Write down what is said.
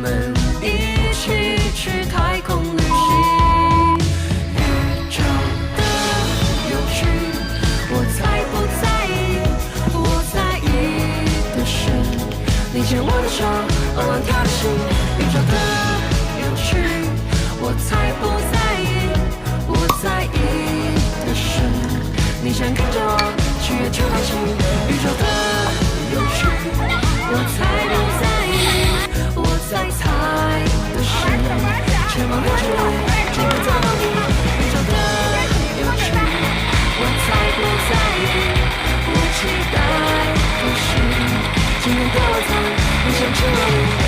们一起去太空旅行。宇宙的有趣，我在不在意？我在意的是你牵我的手，偶尔跳的心。宇宙的有趣，我才不在意。我在意的是你想跟着我去月球航行。宇宙的有趣，我才不在意。我在猜的是前往月球今天找到你。宇宙的有趣，我才不在意。我期待的是今天的晚餐，你想吃哪里？